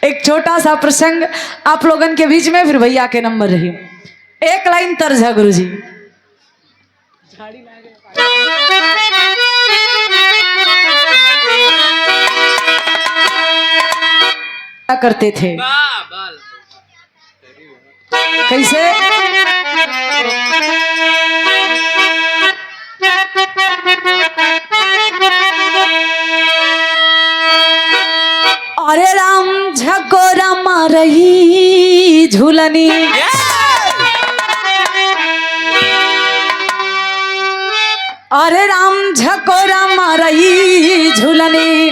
एक छोटा सा प्रसंग आप लोगन के बीच में, फिर भैया के नंबर रही। एक लाइन तर्ज है गुरु जी। क्या करते थे, कैसे? अरे राम झकोरा मारही झूलनी, अरे राम झकोरा मारही झूलनी,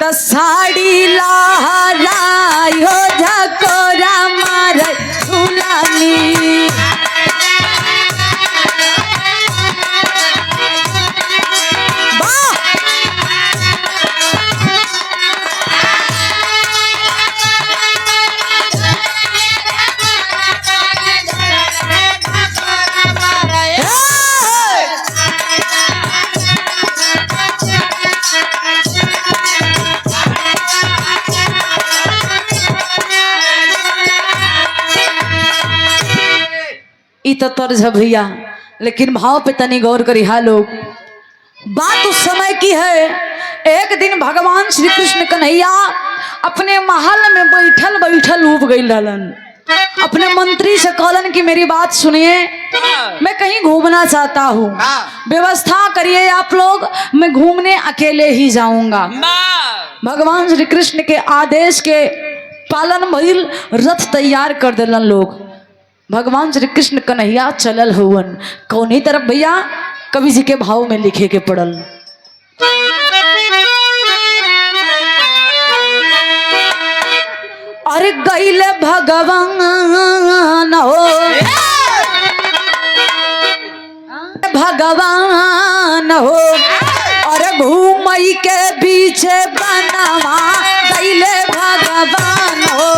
तो साड़ी लहरायो झकोरा मारही झूलनी। तो तर्ज है भैया, लेकिन भाव पे तनी गौर करी। हा लोग, बात उस समय की है। एक दिन भगवान श्री कृष्ण कन्हैया अपने महल में बैठल बैठल ऊब गई रहलन। अपने मंत्री से कहलन कि मेरी बात सुनिए, मैं कहीं घूमना चाहता हूँ, व्यवस्था करिए आप लोग, मैं घूमने अकेले ही जाऊंगा। भगवान श्री कृष्ण के आदेश के पालन भइल, रथ तैयार कर दिलन लोग। भगवान श्री कृष्ण कन्हैया चलल हुवन कौनी तरफ भैया? कवि जी के भाव में लिखे के पड़ल। अरे गईले भगवान हो, भगवान हो, अरे घूमई के पीछे बनवा गईले भगवान हो।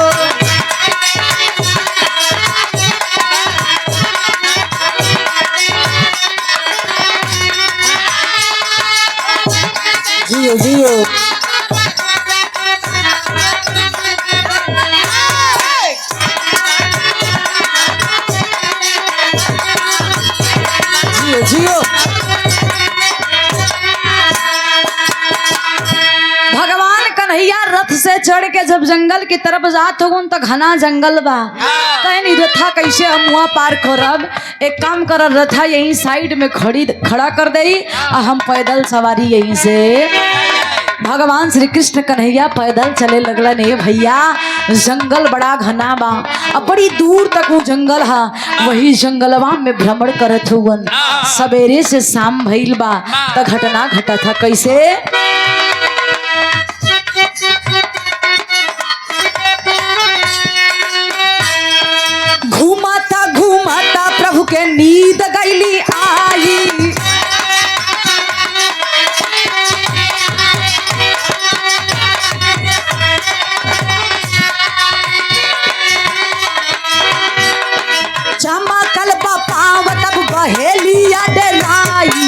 जियो जियो जियो जियो। भगवान कन्हैया रथ से चढ़ के जब जंगल की तरफ जात हो, तो घना जंगल बा। कहीं नहीं रथा कैसे हम वहाँ पार करब? एक काम कर, रथा यहीं साइड में खड़ा कर दे, हम पैदल सवारी यहीं से। भगवान श्री कृष्ण कन्हैया पैदल चले लगलन। हे भैया, जंगल बड़ा घना बा, अब बड़ी दूर तक वो जंगल हा। वही जंगलवा में भ्रमण करत हुवन। सवेरे से शाम भइल बा, त घटना घटा था कैसे? घूमता घूमता प्रभु के नींद गईली आई, चमकल पाव तब बहेलिया डराई।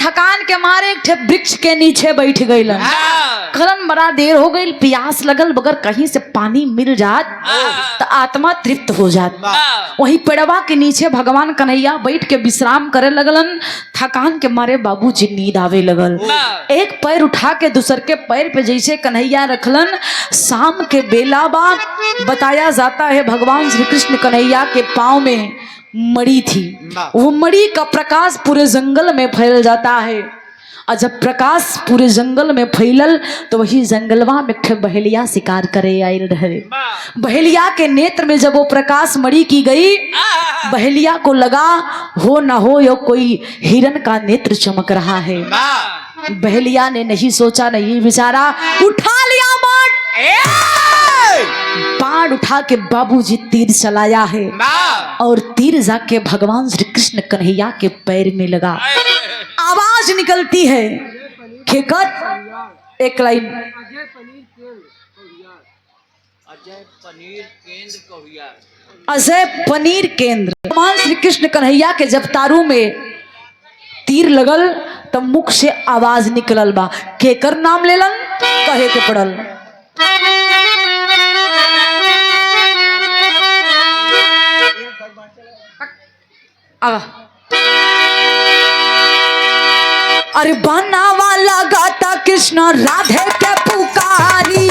थकान के मारे एक वृक्ष के नीचे बैठ गई। खलन बड़ा देर हो गई, प्यास लगल, बगर कहीं से पानी मिल जात तो आत्मा तृप्त हो जात। वही पेड़वा के नीचे भगवान कन्हैया बैठ के विश्राम करे लगलन। थकान के मारे बाबूजी नींद आवे लगल। एक पैर उठा के दूसर के पैर पे जैसे कन्हैया रखलन। शाम के बेला बा, बताया जाता है भगवान श्री कृष्ण कन्हैया के पाँव में मणि थी। वो मणि का प्रकाश पूरे जंगल में फैल जाता है और जब प्रकाश पूरे जंगल में फैलल तो वही जंगलवा में एक बहेलिया शिकार करे आयल रहे। बहेलिया के नेत्र में जब वो प्रकाश मणि की गई, बहेलिया को लगा हो ना हो यो कोई हिरण का नेत्र चमक रहा है। बहेलिया ने नहीं सोचा नहीं विचारा, उठा लिया बाण उठा के बाबूजी तीर चलाया है और तीर जाके भगवान श्री कृष्ण कन्हैया के पैर में लगा। आवाज निकलती है खेकर एक लाइन, अजय पनीर केंद्र। भगवान श्री कृष्ण कन्हैया के जब तारू में तीर लगल तब मुख से आवाज निकलल बा, केकर नाम लेलन कहे के पड़ल। अरे बना वाला गाता कृष्ण राधे के पुकारी,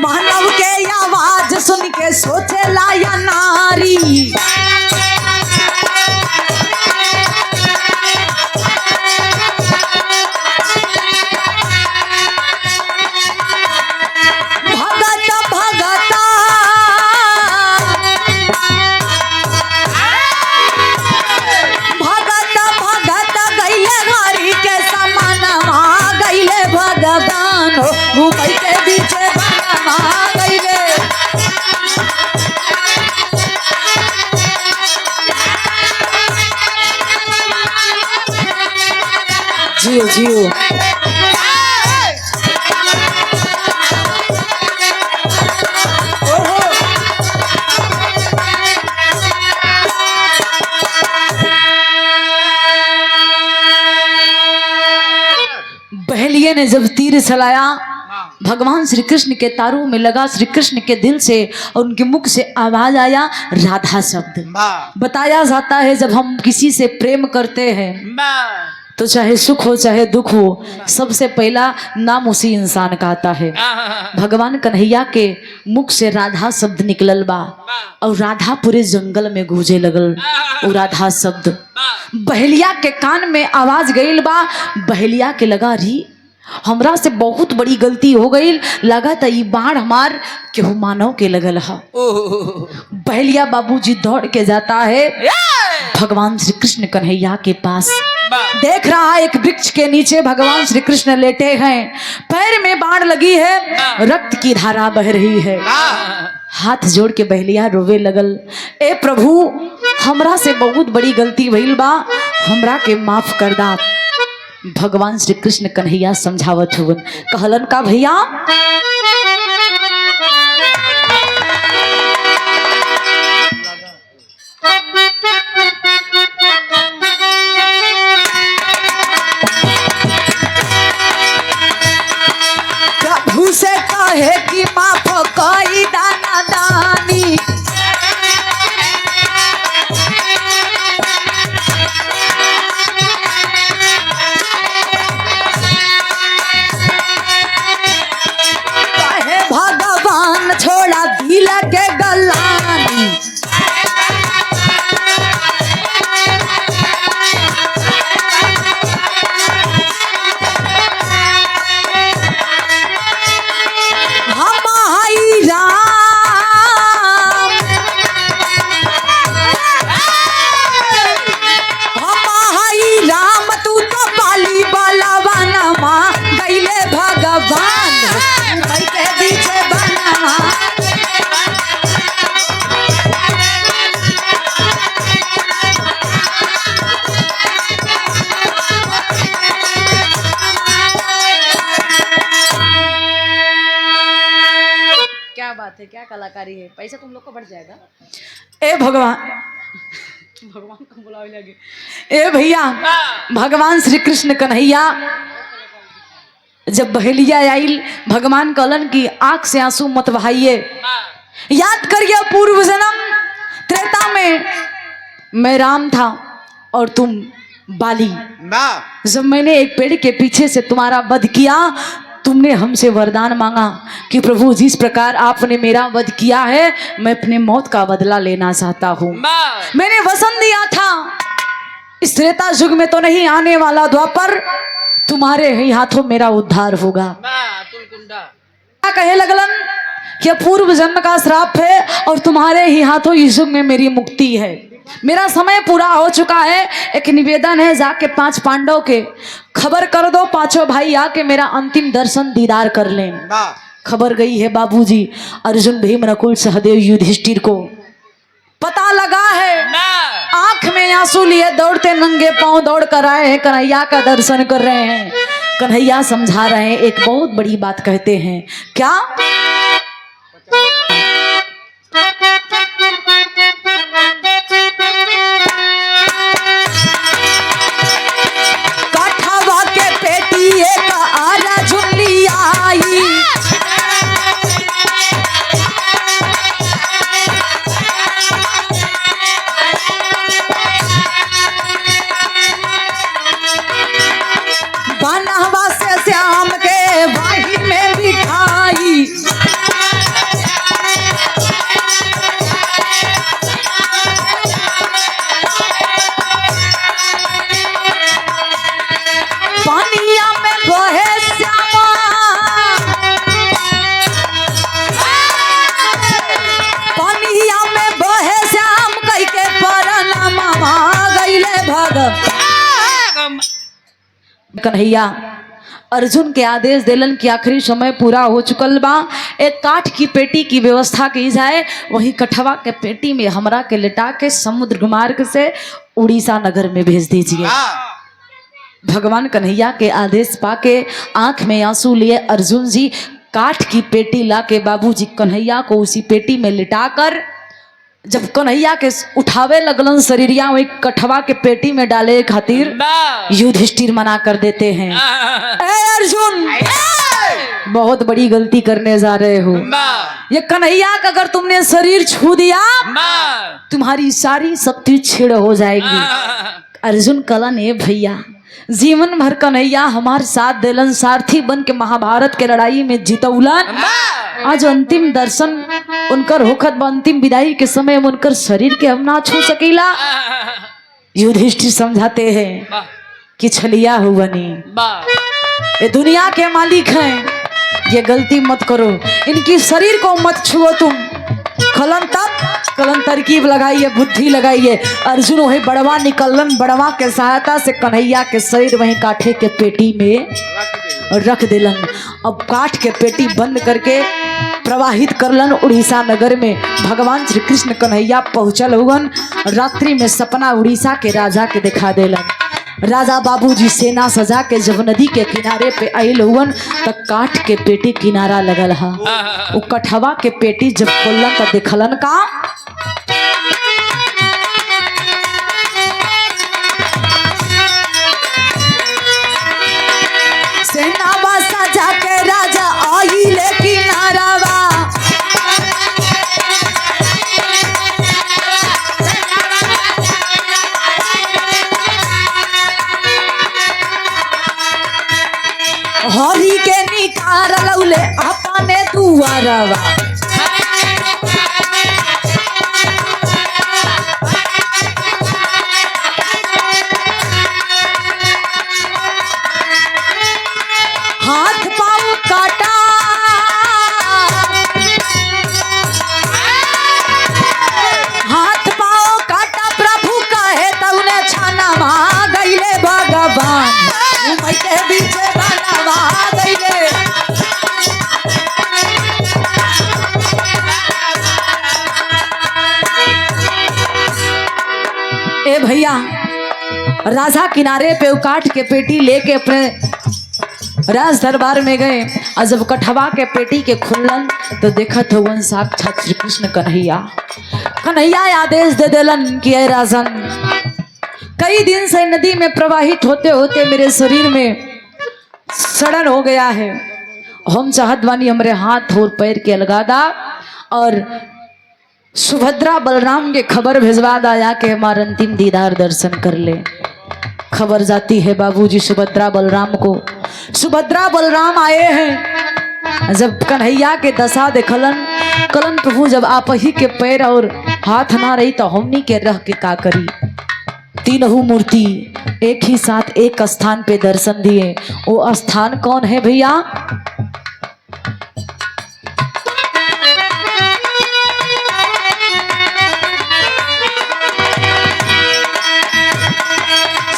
मानव के आवाज सुन के सोचे लाया नारी, जियो जियो। बहेलिये ने जब तीर चलाया भगवान श्री कृष्ण के तारू में लगा, श्री कृष्ण के दिल से और उनके मुख से आवाज आया राधा शब्द। बताया जाता है जब हम किसी से प्रेम करते हैं तो चाहे सुख हो चाहे दुख हो सबसे पहला नाम उसी इंसान का आता है। भगवान कन्हैया के मुख से राधा शब्द निकलल बा और राधा पूरे जंगल में गूंजे लगल। वो राधा शब्द बहेलिया के कान में आवाज गईल बा। बहेलिया के लगा री हमरा से बहुत बड़ी गलती हो गई, लगा था ये बाढ़ हमार केहू मानव के लगल है। बहेलिया बाबूजी दौड़ के जाता है भगवान श्री कृष्ण कन्हैया के पास, देख रहा है एक वृक्ष के नीचे भगवान श्री कृष्ण लेटे हैं, पैर में बाढ़ लगी है, रक्त की धारा बह रही है। हाथ जोड़ के बहेलिया रोवे लगल, ए प्रभु हमरा से बहुत बड़ी गलती भइल बा, हमरा के माफ कर दा। भगवान श्री कृष्ण कन्हैया समझावत हुवन, कहलन का भैया प्रभु से कहे कि माफ कोई दाना दानी, भगवान छोड़ा दिल के गलानी, हम आई राम, हम आई राम तू तो पाली बलवाना माँ गईले भगवान के पीछे बना। क्या बात है, क्या कलाकारी है, पैसा तुम लोग को बढ़ जाएगा। ए भगवान भगवान को बुलावे लगे, ए भैया भगवान श्री कृष्ण कन्हैया जब बहेलिया आइल भगवान कहलन की आंख से आंसू मत बहाइए, याद करिए पूर्व जन्म त्रेता में मैं राम था और तुम बाली, ना जब मैंने एक पेड़ के पीछे से तुम्हारा वध किया, तुमने हमसे वरदान मांगा कि प्रभु जिस प्रकार आपने मेरा वध किया है, मैं अपने मौत का बदला लेना चाहता हूँ। मैंने वचन दिया था इस त्रेता युग में तो नहीं, आने वाला द्वापर तुम्हारे ही हाथों मेरा उद्धार होगा। क्या कहे लगलन कि पूर्व जन्म का श्राप है और तुम्हारे ही हाथों इस युग में मेरी मुक्ति है। मेरा समय पूरा हो चुका है। एक निवेदन है, जाके 5 पांडव के खबर कर दो, 5 भाई आके मेरा अंतिम दर्शन दीदार कर लें। खबर गई है बाबूजी, अर्जुन भीम नकुल सहदेव युधिष्ठिर को पता लगा है। आंख में आंसू लिए दौड़ते नंगे पांव दौड़ कर आए हैं, कन्हैया का दर्शन कर रहे हैं। कन्हैया समझा रहे हैं, एक बहुत बड़ी बात कहते हैं। क्या? काठवा के पेटी एक आरा झुल्ली आई, बनहवा से श्याम के वाही में बिठाई, पानिया में बहे श्यामा, पानिया में बहे श्याम कई के परनामा गईले भग। कन्हैया अर्जुन के आदेश दिलन कि आखिरी समय पूरा हो चुकल बा, एक काठ की पेटी की व्यवस्था की जाए, वही कठवा के पेटी में हमरा के लिटा के समुद्र मार्ग से उड़ीसा नगर में भेज दीजिए। भगवान कन्हैया के आदेश पाके आंख में आंसू लिए अर्जुन जी काठ की पेटी लाके बाबूजी कन्हैया को उसी पेटी में लिटाकर जब कन्हैया के उठावे लगलन शरीरिया, वही कठवा के पेटी में डाले खातिर युधिष्ठिर मना कर देते हैं। ए अर्जुन, बहुत बड़ी गलती करने जा रहे हो। ये कन्हैया का अगर तुमने शरीर छू दिया, तुम्हारी सारी शक्ति छीड़ हो जाएगी। अर्जुन कलन है भैया, जीवन भर कन्हैया हमारे साथ दिलन, सारथी बन के महाभारत के लड़ाई में जीतौलन। आज अंतिम दर्शन उनकर होखत, अंतिम विदाई के समय उनकर शरीर के हम ना छू सकीला। युधिष्ठिर समझाते हैं कि छलिया हो बनी, ये दुनिया के मालिक हैं, ये गलती मत करो, इनकी शरीर को मत छुओ तुम। कलन तरकीब लगाइए, बुद्धि लगाइए। अर्जुन वही बड़वा निकलन, बड़वा के सहायता से कन्हैया के शरीर वहीं काठे के पेटी में रख दिलन। अब काठ के पेटी बंद करके प्रवाहित करलन उड़ीसा नगर में। भगवान श्री कृष्ण कन्हैया पहुंचल हुवन। रात्रि में सपना उड़ीसा के राजा के दिखा देलन। राजा बाबूजी सेना सजा के जब नदी के किनारे पे आयल हुवन, तब काठ के पेटी किनारा लगल हा। वो कठवा के पेटी जब खोलन तब देखलन का सेना सजा के राजा आइले किनारावा, हरी के निकार लौले अपने दुआरवा, हाथ पाँव काटा, हाथ पाँव काटा, प्रभु कहे तौने छाना वहाँ गईले भगवान, के बीचे बनवा गईले। ए भैया, राजा किनारे पे काठ के पेटी लेके अपने राज दरबार में गए और जब कठवा के पेटी के खुलन तो देखत हुवन साक्षात श्री कृष्ण कन्हैया। कन्हैया आदेश दे देलन कि ए राजन, कई दिन से नदी में प्रवाहित होते होते मेरे शरीर में सड़न हो गया है। हम चाहत बानी हमरे हाथ और पैर के अलगादा और सुभद्रा बलराम के खबर भेजवा दा, के हमारा अंतिम दीदार दर्शन कर ले। खबर जाती है बाबूजी सुभद्रा बलराम को। सुभद्रा बलराम आए हैं, जब कन्हैया के दशा देखलन, कलन प्रभु जब आप ही के पैर और हाथ ना रही तो हमनी के रह के का करी। तीनों मूर्ति एक ही साथ एक स्थान पे दर्शन दिए। वो स्थान कौन है भैया?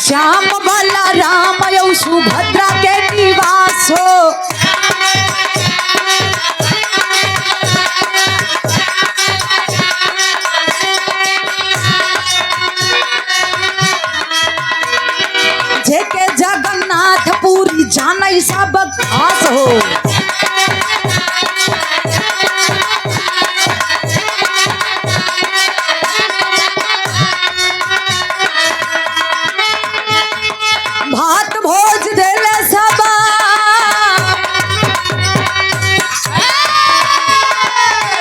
श्याम बलराम यौ सुभद्रा के निवास हो। जेके जगन्नाथ पुरी जानै सब खास हो। भात भोज देले सब,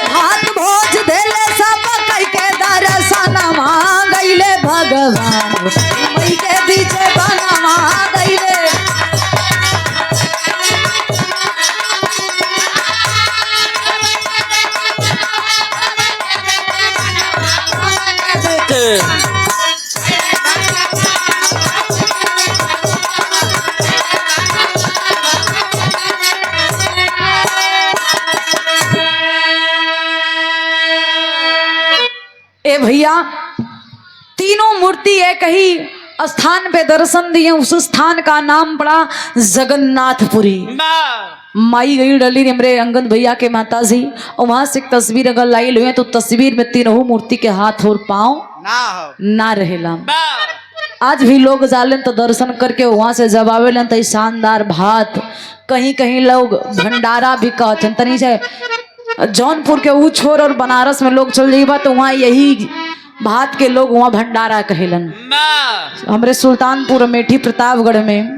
भात भोज देले सब, कई के दर्शन मांगैले भगवान, मई के बीच बनवा गईले। ए भैया, तीनों मूर्ति एक ही स्थान पे दर्शन दिए। उस स्थान का नाम पड़ा जगन्नाथपुरी। माई गई डली हमरे अंगद भैया के माता जी, और वहां से एक तस्वीर अगर लाई हुए तो तस्वीर में तीनों मूर्ति के हाथ और पांव ना रहेला। आज भी लोग जालन तो दर्शन करके वहां से जब आवेलन तो शानदार भात, कहीं कहीं लोग भंडारा भी कहते। तनी से जौनपुर के ऊ छोर और बनारस में लोग चल जाइबा तो वहाँ यही भात के लोग वहाँ भंडारा कहेलन। हमरे सुल्तानपुर अमेठी प्रतापगढ़ में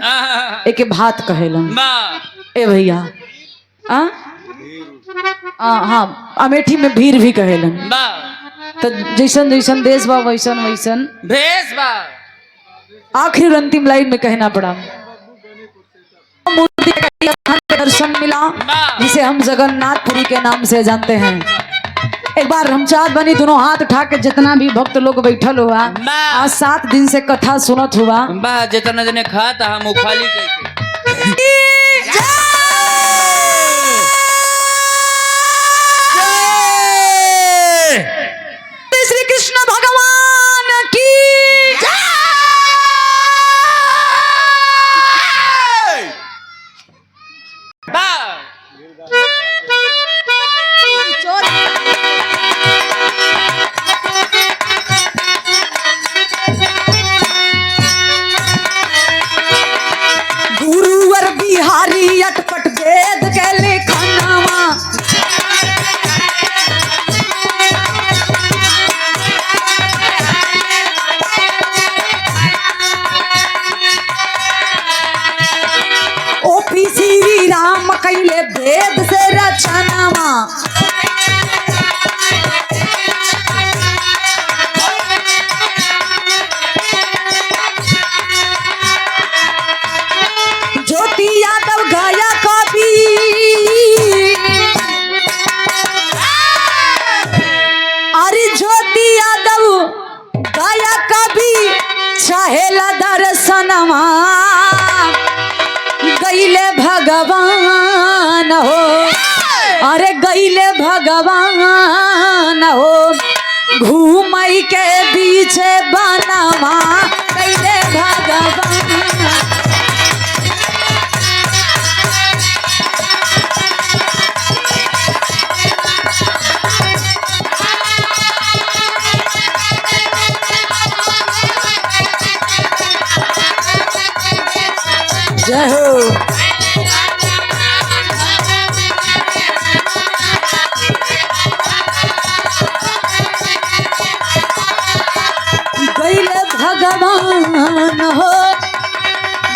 एक भात कहेलन। ए भैया, हाँ अमेठी में भीर भी कहेलन। तो जैसन जैसन देश बा वैसन वैसन भेष बा। आखिर अंतिम लाइन में कहना पड़ा, मूर्ति का दर्शन मिला जिसे हम जगन्नाथपुरी के नाम से जानते हैं। एक बार हम चाहत बनी दोनों हाथ उठा के जितना भी भक्त लोग बैठल हुआ, आज 7 दिन से कथा सुनत हुआ, जितना जने खाता हम उखाली श्री कृष्ण भगवान की गुरुवर बिहारी अटपट वेद के लेखनावा, ओपी श्री राम कैले वेद से रचनावा। ज्योति यादव गाया कवि, अरे ज्योति यादव गाया कवि, चाहेला दर्शनवा गईले भगवान हो। अरे गईले भगवान हो, घूमई के बीच बनवा गईले भगवान। जय हो। गईले भगवान हो,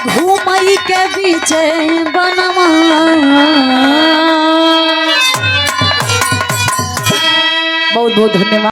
घूमई के बीच बनवा। बहुत बहुत धन्यवाद।